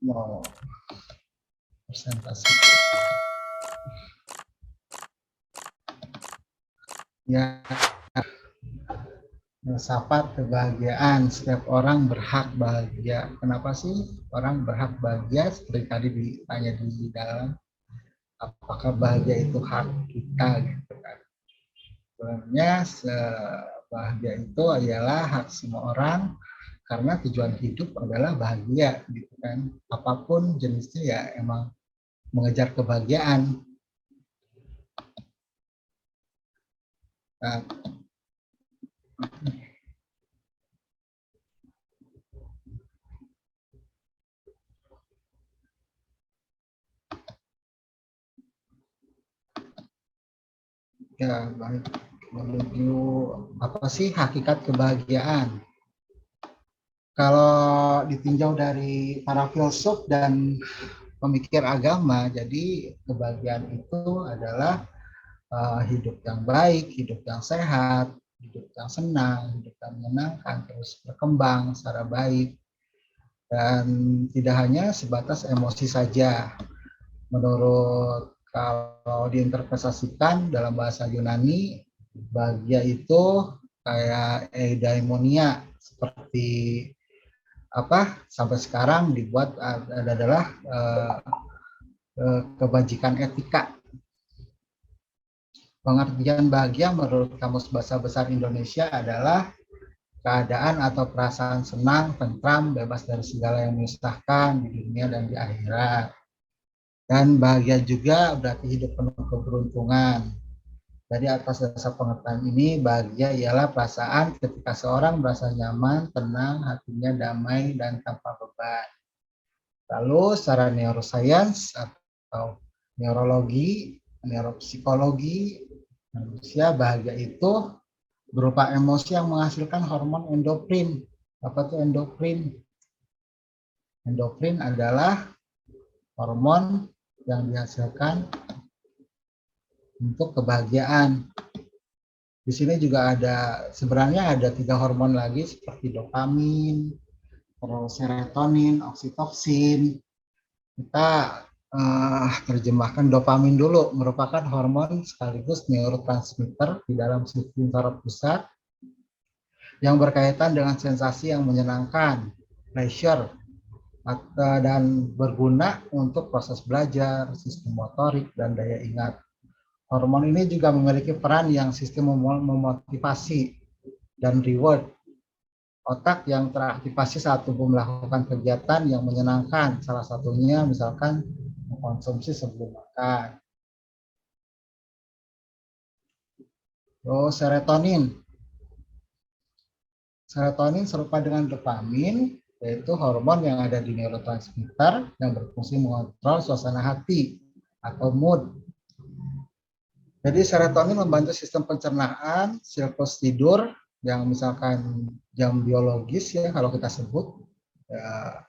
mau presentasi. Ya, filsafat kebahagiaan. Setiap orang berhak bahagia. Kenapa sih orang berhak bahagia? Seperti tadi ditanya di dalam, apakah bahagia itu hak kita gitu kan. Sebenarnya bahagia itu adalah hak semua orang karena tujuan hidup adalah bahagia gitu kan. Apapun jenisnya ya emang mengejar kebahagiaan. Nah, ya baik, menuju apa sih hakikat kebahagiaan? Kalau ditinjau dari para filsuf dan pemikir agama, jadi kebahagiaan itu adalah hidup yang baik, hidup yang sehat, hidup yang senang, hidup yang menyenangkan, terus berkembang secara baik, dan tidak hanya sebatas emosi saja. Menurut kalau diinterpretasikan dalam bahasa Yunani, bahagia itu kayak eudaimonia, seperti apa sampai sekarang dibuat adalah kebajikan etika. Pengertian bahagia menurut Kamus Bahasa Besar Indonesia adalah keadaan atau perasaan senang, tentram, bebas dari segala yang menyusahkan di dunia dan di akhirat. Dan bahagia juga berarti hidup penuh keberuntungan. Jadi atas dasar pengertian ini, bahagia ialah perasaan ketika seorang merasa nyaman, tenang, hatinya damai, dan tanpa beban. Lalu secara neuroscience atau neurologi, neuropsikologi, manusia bahagia itu berupa emosi yang menghasilkan hormon endorfin. Apa itu endorfin? Endorfin adalah hormon yang dihasilkan untuk kebahagiaan. Di sini juga ada, sebenarnya ada 3 hormon lagi seperti dopamin, terus serotonin, oksitoksin. Kita terjemahkan dopamin dulu, merupakan hormon sekaligus neurotransmitter di dalam sistem saraf pusat yang berkaitan dengan sensasi yang menyenangkan, pleasure, dan berguna untuk proses belajar, sistem motorik, dan daya ingat. Hormon ini juga memiliki peran yang sistem memotivasi dan reward otak yang teraktivasi saat tubuh melakukan kegiatan yang menyenangkan. Salah satunya misalkan mengkonsumsi sebelum makan. Terus serotonin. Serotonin serupa dengan dopamin, yaitu hormon yang ada di neurotransmitter yang berfungsi mengontrol suasana hati atau mood. Jadi serotonin membantu sistem pencernaan, siklus tidur yang misalkan jam biologis ya kalau kita sebut ya,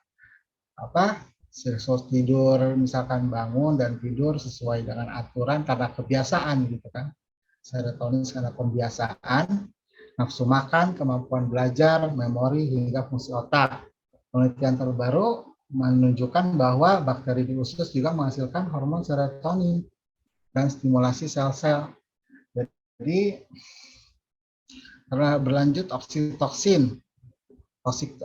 apa siklus tidur misalkan bangun dan tidur sesuai dengan aturan karena kebiasaan gitu kan. Serotonin karena pembiasaan, nafsu makan, kemampuan belajar, memori hingga fungsi otak. Penelitian terbaru menunjukkan bahwa bakteri di usus juga menghasilkan hormon serotonin dan stimulasi sel-sel. Jadi berlanjut oksitoksin.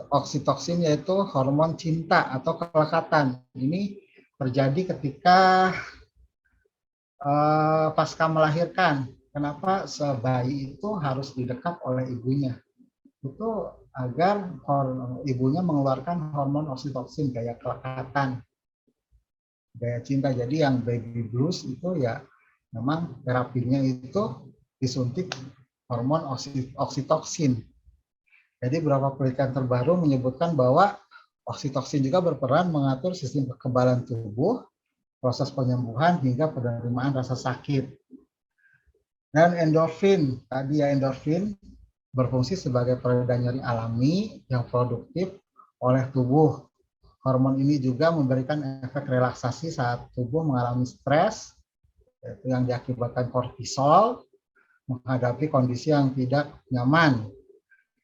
Oksitoksin yaitu hormon cinta atau kelekatan. Ini terjadi ketika pasca melahirkan. Kenapa sebayi itu harus didekat oleh ibunya? Itu agar ibunya mengeluarkan hormon oksitoksin, gaya kelekatan, gaya cinta. Jadi yang baby blues itu ya memang terapinya itu disuntik hormon oksitoksin. Jadi beberapa penelitian terbaru menyebutkan bahwa oksitoksin juga berperan mengatur sistem kekebalan tubuh, proses penyembuhan hingga penerimaan rasa sakit. Dan endorfin, tadi ya endorfin berfungsi sebagai pereda nyeri alami yang produktif oleh tubuh. Hormon ini juga memberikan efek relaksasi saat tubuh mengalami stres, yaitu yang diakibatkan kortisol, menghadapi kondisi yang tidak nyaman.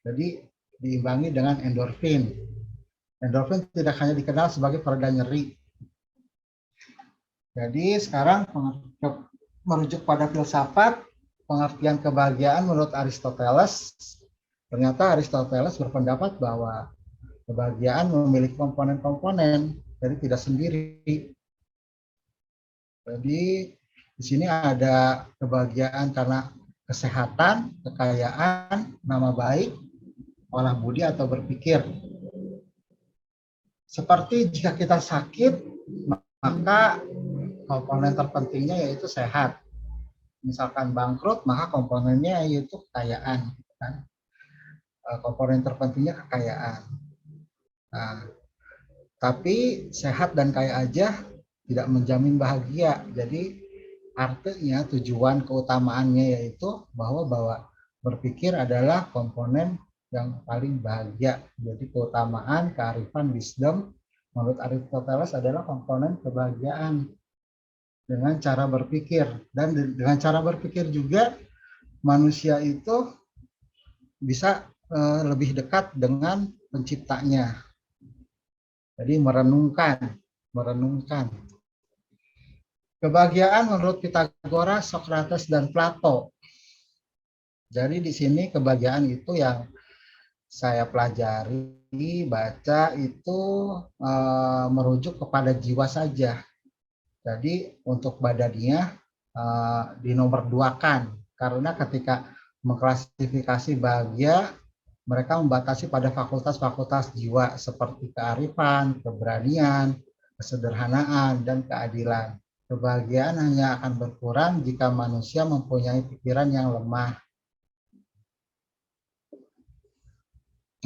Jadi diimbangi dengan endorfin. Endorfin tidak hanya dikenal sebagai pereda nyeri. Jadi sekarang merujuk pada filsafat, pengertian kebahagiaan menurut Aristoteles, ternyata Aristoteles berpendapat bahwa kebahagiaan memiliki komponen-komponen, jadi tidak sendiri. Jadi di sini ada kebahagiaan karena kesehatan, kekayaan, nama baik, olah budi atau berpikir. Seperti jika kita sakit, maka komponen terpentingnya yaitu sehat. Misalkan bangkrut, maka komponennya yaitu kekayaan. Komponen terpentingnya kekayaan. Nah, tapi sehat dan kaya aja tidak menjamin bahagia. Jadi artinya tujuan keutamaannya yaitu bahwa berpikir adalah komponen yang paling bahagia. Jadi keutamaan, kearifan, wisdom menurut Aristoteles adalah komponen kebahagiaan dengan cara berpikir. Dan dengan cara berpikir juga manusia itu bisa lebih dekat dengan penciptanya. Jadi merenungkan. Kebahagiaan menurut Pitagoras, Socrates, dan Plato. Jadi di sini kebahagiaan itu yang saya pelajari, baca itu merujuk kepada jiwa saja. Jadi untuk badannya dinomorduakan karena ketika mengklasifikasi bahagia mereka membatasi pada fakultas-fakultas jiwa seperti kearifan, keberanian, kesederhanaan, dan keadilan. Kebahagiaan hanya akan berkurang jika manusia mempunyai pikiran yang lemah.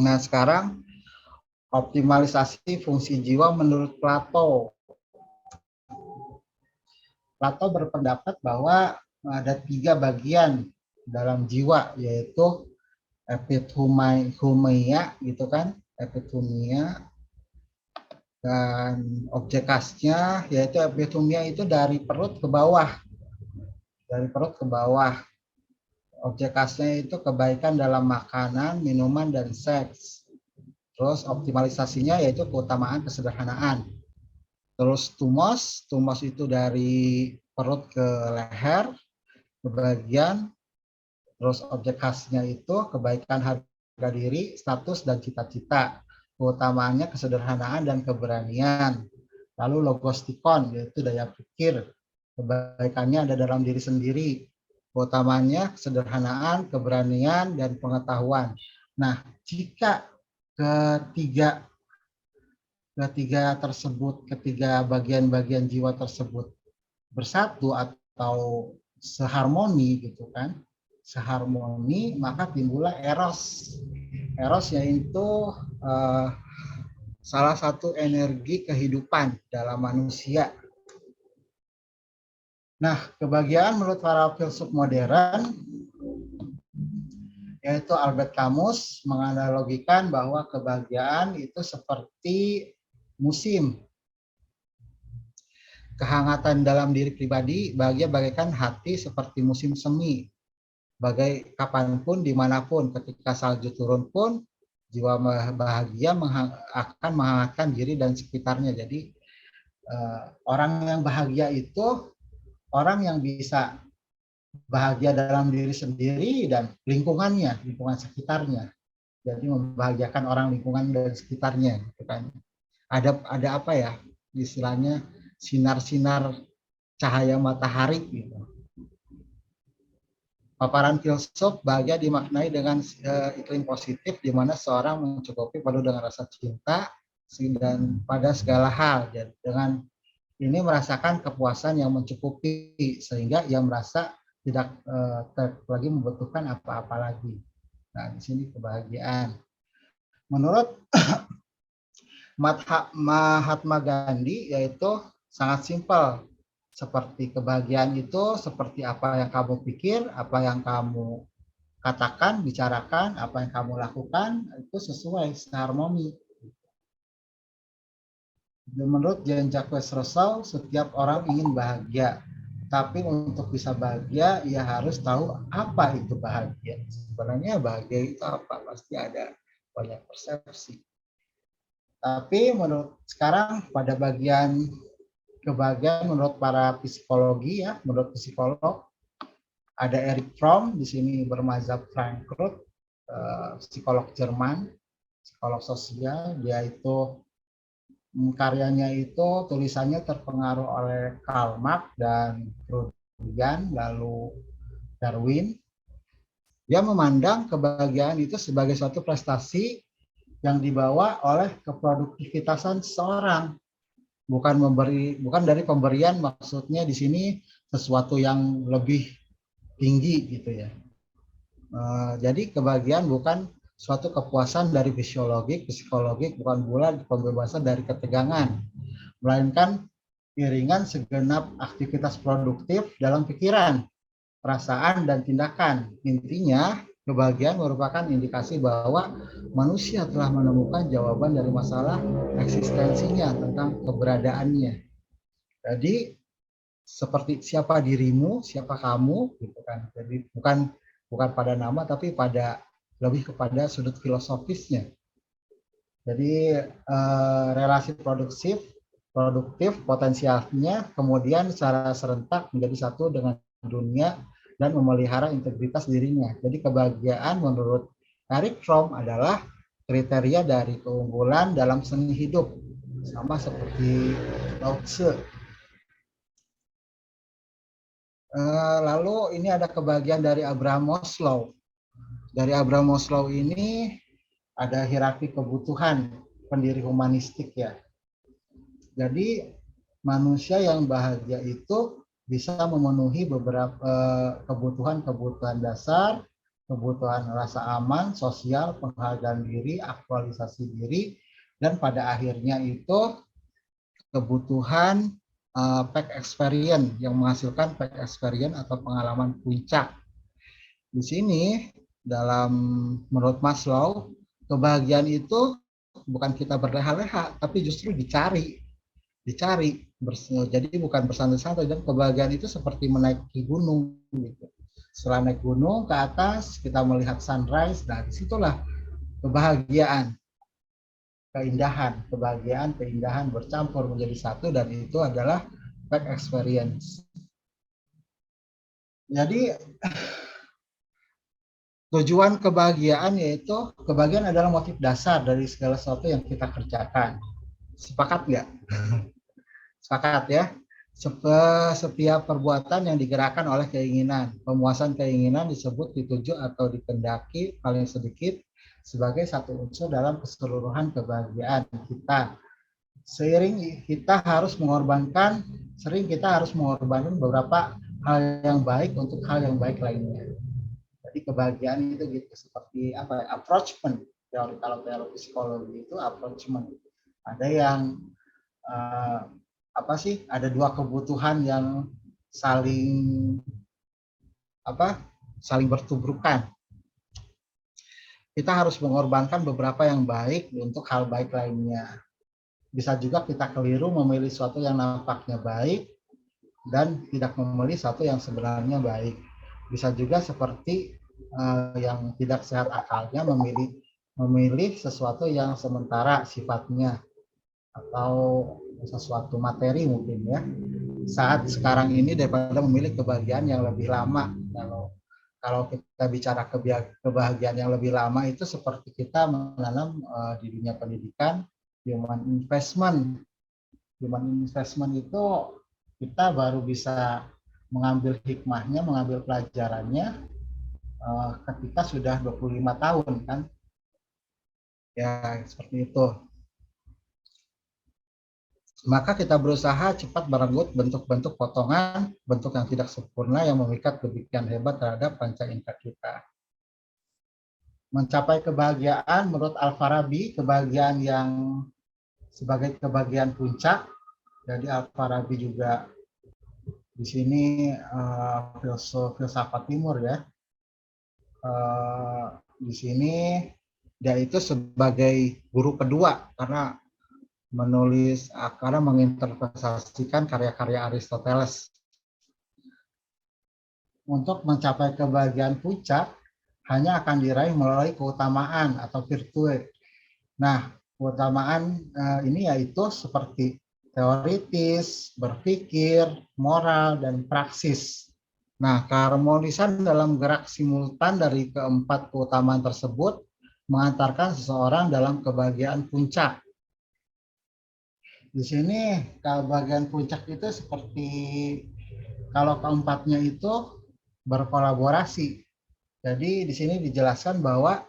Nah, sekarang optimalisasi fungsi jiwa menurut Plato. Plato berpendapat bahwa ada 3 bagian dalam jiwa, yaitu epithumia gitu kan, epithumia, dan objek khasnya yaitu epithumia itu dari perut ke bawah. Objek khasnya itu kebaikan dalam makanan, minuman, dan seks. Terus optimalisasinya yaitu keutamaan kesederhanaan. Terus tumos itu dari perut ke leher, ke bagian. Terus objek khasnya itu kebaikan harga diri, status, dan cita-cita. Keutamaannya kesederhanaan dan keberanian. Lalu logostikon, yaitu daya pikir. Kebaikannya ada dalam diri sendiri. Keutamaannya kesederhanaan, keberanian, dan pengetahuan. Nah, jika ketiga bagian-bagian jiwa tersebut bersatu atau seharmoni gitu kan, maka timbullah eros. Eros yaitu salah satu energi kehidupan dalam manusia. Nah, kebahagiaan menurut para filsuf modern yaitu Albert Camus menganalogikan bahwa kebahagiaan itu seperti musim. Kehangatan dalam diri pribadi, bahagia bagaikan hati seperti musim semi. Bagai kapanpun, dimanapun, ketika salju turun pun, jiwa bahagia akan menghangatkan diri dan sekitarnya. Jadi orang yang bahagia itu orang yang bisa bahagia dalam diri sendiri dan lingkungan sekitarnya. Jadi membahagiakan orang lingkungan dan sekitarnya. Gitu kan. Ada apa ya istilahnya, sinar-sinar cahaya matahari gitu. Paparan filsuf bahagia dimaknai dengan iklim positif di mana seorang mencukupi penuh dengan rasa cinta dan pada segala hal. Dan dengan ini merasakan kepuasan yang mencukupi sehingga ia merasa tidak lagi membutuhkan apa-apa lagi. Nah, di sini kebahagiaan. Menurut Mahatma Gandhi yaitu sangat simpel. Seperti kebahagiaan itu seperti apa yang kamu pikir, apa yang kamu katakan, bicarakan, apa yang kamu lakukan itu sesuai, seharmoni. Menurut Jean-Jacques Rousseau, setiap orang ingin bahagia. Tapi untuk bisa bahagia, ia harus tahu apa itu bahagia. Sebenarnya bahagia itu apa? Pasti ada banyak persepsi. Tapi menurut sekarang pada kebagian menurut para psikologi ya, menurut psikolog ada Eric Fromm di sini bermazhab Frankfurt, psikolog Jerman, psikolog sosial. Dia itu karyanya itu tulisannya terpengaruh oleh Karl Marx dan Freudian, lalu Darwin. Dia memandang kebahagiaan itu sebagai suatu prestasi yang dibawa oleh keproduktivitasan seseorang, bukan dari pemberian, maksudnya di sini sesuatu yang lebih tinggi gitu ya. Jadi kebahagiaan bukan suatu kepuasan dari fisiologik, psikologik, bukan pula pembebasan dari ketegangan, melainkan iringan segenap aktivitas produktif dalam pikiran, perasaan, dan tindakan. Intinya, kebahagiaan merupakan indikasi bahwa manusia telah menemukan jawaban dari masalah eksistensinya tentang keberadaannya. Jadi, seperti siapa dirimu, siapa kamu, gitu kan. Jadi bukan pada nama, tapi lebih kepada sudut filosofisnya. Jadi relasi produktif potensialnya kemudian secara serentak menjadi satu dengan dunia dan memelihara integritas dirinya. Jadi kebahagiaan menurut Eric Fromm adalah kriteria dari keunggulan dalam seni hidup, sama seperti Lao Tzu. Lalu ini ada kebahagiaan dari Abraham Maslow. Dari Abraham Maslow ini ada hierarki kebutuhan pendiri humanistik ya. Jadi manusia yang bahagia itu bisa memenuhi beberapa kebutuhan dasar, kebutuhan rasa aman, sosial, penghargaan diri, aktualisasi diri, dan pada akhirnya itu kebutuhan peak experience yang menghasilkan peak experience atau pengalaman puncak. Di sini menurut Maslow, kebahagiaan itu bukan kita berleha-leha, tapi justru dicari. Jadi bukan bersantai-santai, dan kebahagiaan itu seperti menaiki gunung gitu. Setelah naik gunung ke atas, kita melihat sunrise, nah disitulah kebahagiaan. Keindahan bercampur menjadi satu, dan itu adalah back experience. Jadi tujuan kebahagiaan yaitu kebahagiaan adalah motif dasar dari segala sesuatu yang kita kerjakan. Sepakat nggak? Sepakat ya. Setiap perbuatan yang digerakkan oleh keinginan, pemuasan keinginan disebut dituju atau dikendaki paling sedikit sebagai satu unsur dalam keseluruhan kebahagiaan kita. Sering kita harus mengorbankan beberapa hal yang baik untuk hal yang baik lainnya. Jadi kebahagiaan itu gitu, seperti approachment. Kalau teori psikologi itu approachment. Ada yang ada dua kebutuhan yang saling bertubrukan. Kita harus mengorbankan beberapa yang baik untuk hal baik lainnya. Bisa juga kita keliru memilih sesuatu yang nampaknya baik dan tidak memilih sesuatu yang sebenarnya baik. Bisa juga seperti yang tidak sehat akalnya memilih sesuatu yang sementara sifatnya, atau sesuatu materi mungkin ya. Saat sekarang ini daripada memilih kebahagiaan yang lebih lama. Kalau kita bicara kebahagiaan yang lebih lama itu seperti kita menanam di dunia pendidikan, human investment. Human investment itu kita baru bisa mengambil hikmahnya, mengambil pelajarannya ketika sudah 25 tahun kan. Ya, seperti itu. Maka kita berusaha cepat merenggut bentuk-bentuk potongan, bentuk yang tidak sempurna yang memikat demikian hebat terhadap panca indera kita. Mencapai kebahagiaan menurut Al-Farabi, kebahagiaan yang sebagai kebahagiaan puncak. Jadi Al-Farabi juga di sini filsafat timur ya. Di sini dia itu sebagai guru kedua karena menginterpretasikan karya-karya Aristoteles. Untuk mencapai kebahagiaan puncak hanya akan diraih melalui keutamaan atau virtue. Nah, Keutamaan ini yaitu seperti teoritis, berpikir, moral, dan praksis. Nah, keharmonisan dalam gerak simultan dari keempat keutamaan tersebut mengantarkan seseorang dalam kebahagiaan puncak. Di sini kebahagiaan puncak itu seperti kalau keempatnya itu berkolaborasi. Jadi di sini dijelaskan bahwa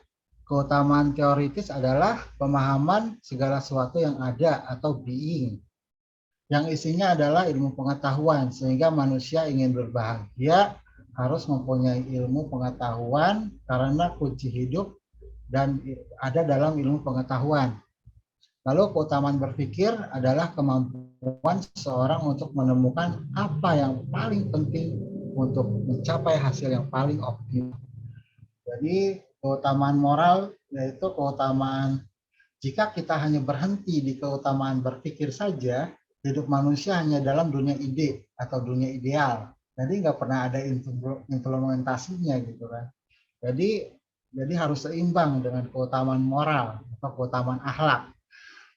keutamaan teoritis adalah pemahaman segala sesuatu yang ada atau being. Yang isinya adalah ilmu pengetahuan, sehingga manusia ingin berbahagia harus mempunyai ilmu pengetahuan karena kunci hidup dan ada dalam ilmu pengetahuan. Lalu keutamaan berpikir adalah kemampuan seseorang untuk menemukan apa yang paling penting untuk mencapai hasil yang paling optimal. Jadi keutamaan moral yaitu keutamaan jika kita hanya berhenti di keutamaan berpikir saja, hidup manusia hanya dalam dunia ide atau dunia ideal. Jadi nggak pernah ada implementasinya gitu kan. Jadi harus seimbang dengan keutamaan moral atau keutamaan akhlak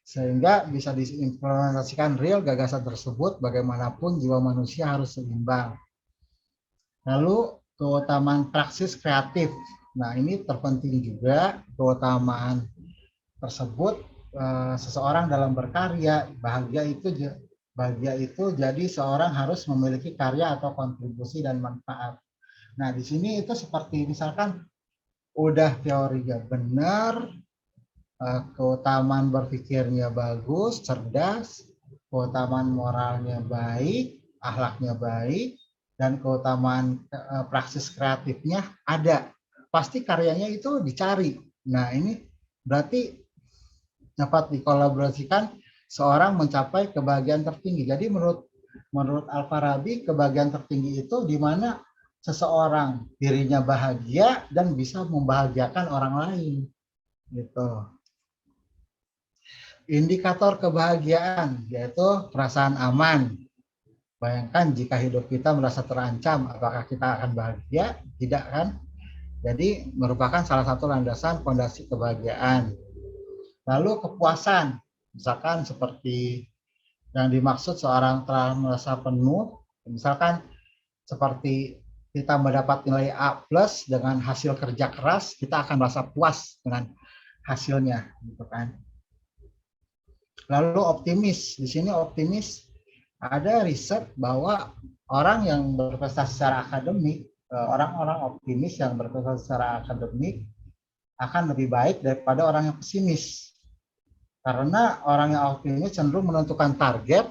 sehingga bisa diimplementasikan real gagasan tersebut bagaimanapun jiwa manusia harus seimbang. Lalu keutamaan praksis kreatif. Nah, ini terpenting juga keutamaan tersebut seseorang dalam berkarya, bahagia itu jadi seorang harus memiliki karya atau kontribusi dan manfaat. Nah, di sini itu seperti misalkan udah teorinya benar, keutamaan berpikirnya bagus, cerdas, keutamaan moralnya baik, akhlaknya baik, dan keutamaan praksis kreatifnya ada. Pasti karyanya itu dicari. Nah, ini berarti dapat dikolaborasikan seorang mencapai kebahagiaan tertinggi. Jadi menurut Al-Farabi kebahagiaan tertinggi itu di mana seseorang dirinya bahagia dan bisa membahagiakan orang lain. Gitu. Indikator kebahagiaan yaitu perasaan aman. Bayangkan jika hidup kita merasa terancam, apakah kita akan bahagia? Tidak kan? Jadi merupakan salah satu landasan fondasi kebahagiaan. Lalu kepuasan, misalkan seperti yang dimaksud seorang telah merasa penuh, misalkan seperti kita mendapat nilai A+ dengan hasil kerja keras, kita akan merasa puas dengan hasilnya, gitu kan. Lalu optimis, di sini optimis ada riset bahwa orang yang berprestasi secara akademik, orang-orang optimis yang berprestasi secara akademik akan lebih baik daripada orang yang pesimis. Karena orang yang optimis cenderung menentukan target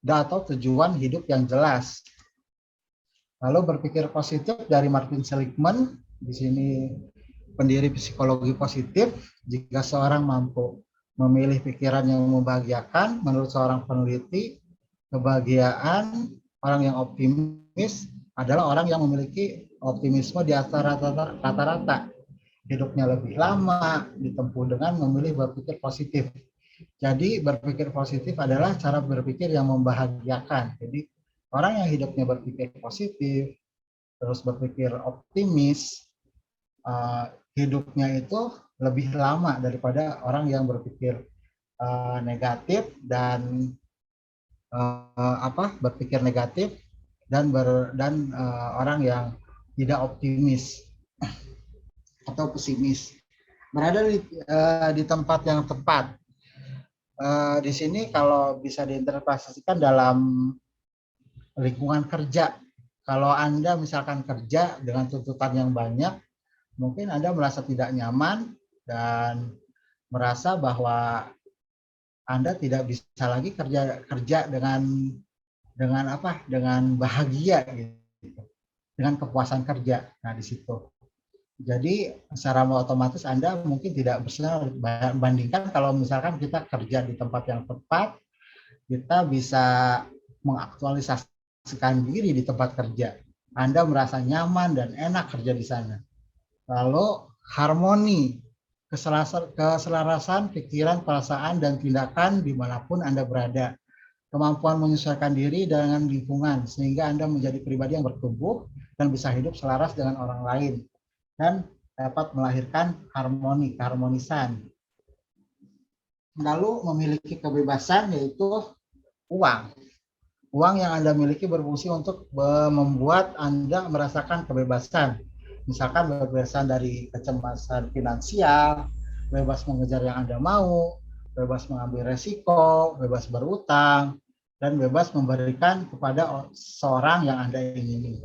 atau tujuan hidup yang jelas. Lalu berpikir positif dari Martin Seligman, di sini pendiri psikologi positif, jika seorang mampu memilih pikiran yang membahagiakan, menurut seorang peneliti, kebahagiaan orang yang optimis adalah orang yang memiliki optimisme di atas rata-rata. Hidupnya lebih lama ditempuh dengan memilih berpikir positif. Jadi berpikir positif adalah cara berpikir yang membahagiakan. Jadi orang yang hidupnya berpikir positif, terus berpikir optimis, hidupnya itu lebih lama daripada orang yang berpikir negatif dan berpikir negatif dan orang yang tidak optimis atau pesimis. Berada di tempat yang tepat. Di sini kalau bisa diinterpretasikan dalam lingkungan kerja. Kalau Anda misalkan kerja dengan tuntutan yang banyak, mungkin Anda merasa tidak nyaman dan merasa bahwa Anda tidak bisa lagi kerja dengan bahagia gitu. Dengan kepuasan kerja. Nah, di situ. Jadi secara otomatis Anda mungkin tidak bersemangat. Bandingkan kalau misalkan kita kerja di tempat yang tepat, kita bisa mengaktualisasikan diri di tempat kerja. Anda merasa nyaman dan enak kerja di sana. Lalu harmoni, keselarasan pikiran, perasaan, dan tindakan dimanapun Anda berada. Kemampuan menyesuaikan diri dengan lingkungan sehingga Anda menjadi pribadi yang bertumbuh dan bisa hidup selaras dengan orang lain. Dan dapat melahirkan harmoni, keharmonisan. lalu memiliki kebebasan, yaitu uang. Uang yang Anda miliki berfungsi untuk membuat Anda merasakan kebebasan. Misalkan kebebasan dari kecemasan finansial, bebas mengejar yang Anda mau, bebas mengambil resiko, bebas berutang, dan bebas memberikan kepada seorang yang Anda ingini.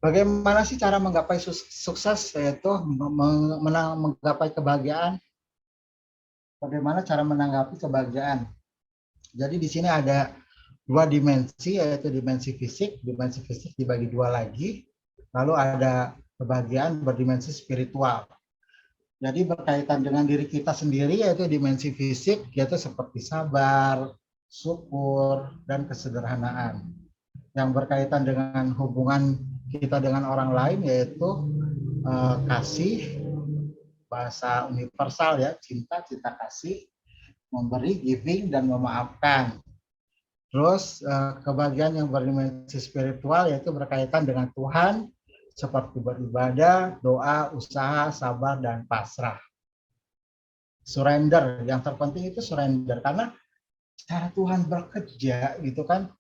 Bagaimana sih cara menggapai sukses, yaitu menggapai kebahagiaan? Bagaimana cara menanggapi kebahagiaan? Jadi di sini ada dua dimensi, yaitu dimensi fisik. Dimensi fisik dibagi dua lagi. Lalu ada kebahagiaan berdimensi spiritual. Jadi berkaitan dengan diri kita sendiri, yaitu dimensi fisik, yaitu seperti sabar, syukur, dan kesederhanaan. Yang berkaitan dengan hubungan kita dengan orang lain, yaitu kasih, bahasa universal ya, cinta, cinta kasih, memberi, giving, dan memaafkan. Terus kebahagiaan yang berdimensi spiritual yaitu berkaitan dengan Tuhan, seperti beribadah, doa, usaha, sabar, dan pasrah. Surrender, yang terpenting itu surrender, karena cara Tuhan bekerja gitu kan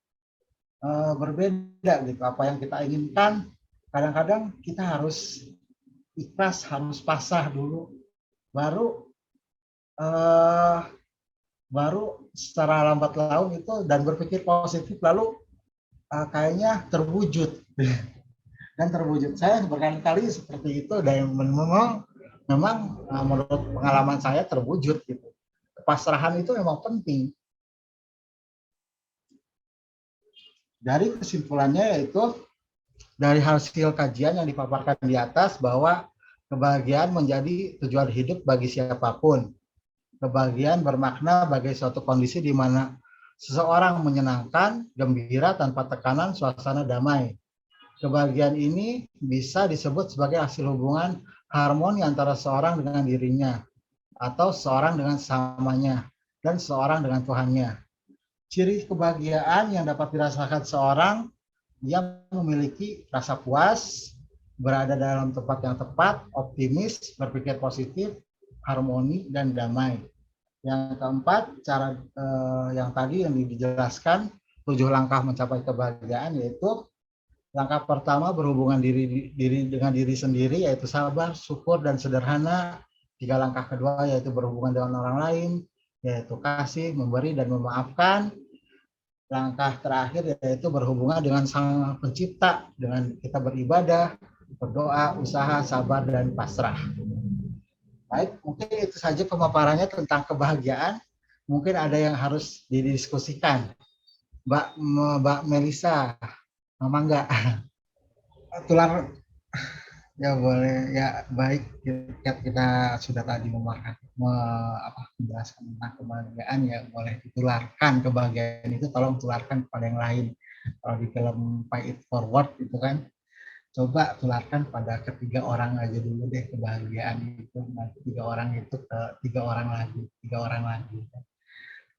berbeda gitu. Apa yang kita inginkan, kadang-kadang kita harus ikhlas, harus pasrah dulu, baru secara lambat laun itu dan berpikir positif, lalu kayaknya terwujud. Dan terwujud. Saya berkali-kali seperti itu, dan memang menurut pengalaman saya terwujud gitu. Pasrahan itu memang penting. Dari kesimpulannya yaitu dari hasil kajian yang dipaparkan di atas bahwa kebahagiaan menjadi tujuan hidup bagi siapapun. Kebahagiaan bermakna bagi suatu kondisi di mana seseorang menyenangkan, gembira tanpa tekanan, suasana damai. Kebahagiaan ini bisa disebut sebagai hasil hubungan harmoni antara seorang dengan dirinya, atau seorang dengan samanya, dan seorang dengan Tuhannya. Ciri kebahagiaan yang dapat dirasakan seorang yang memiliki rasa puas, berada dalam tempat yang tepat, optimis, berpikir positif, harmoni, dan damai. Yang keempat, cara yang tadi yang dijelaskan, 7 langkah mencapai kebahagiaan, yaitu langkah pertama berhubungan dengan diri sendiri, yaitu sabar, syukur, dan sederhana. 3 langkah kedua yaitu berhubungan dengan orang lain, yaitu kasih, memberi, dan memaafkan. Langkah terakhir yaitu berhubungan dengan Sang Pencipta, dengan kita beribadah, berdoa, usaha, sabar, dan pasrah. Baik, mungkin itu saja pemaparannya tentang kebahagiaan. Mungkin ada yang harus didiskusikan. Mbak Melisa, Mama enggak? Tular ya boleh ya, baik, kita sudah tadi menjelaskan tentang kebahagiaan, ya boleh ditularkan. Kebahagiaan itu tolong tularkan kepada yang lain. Kalau di film Pay It Forward itu kan, coba tularkan pada ketiga orang aja dulu deh kebahagiaan itu, nanti tiga orang itu ke tiga orang lagi,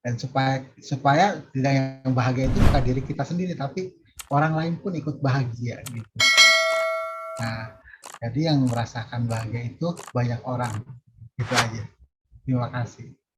dan supaya tidak yang bahagia itu bukan diri kita sendiri, tapi orang lain pun ikut bahagia gitu. Nah, jadi yang merasakan bahagia itu banyak orang. Itu aja. Terima kasih.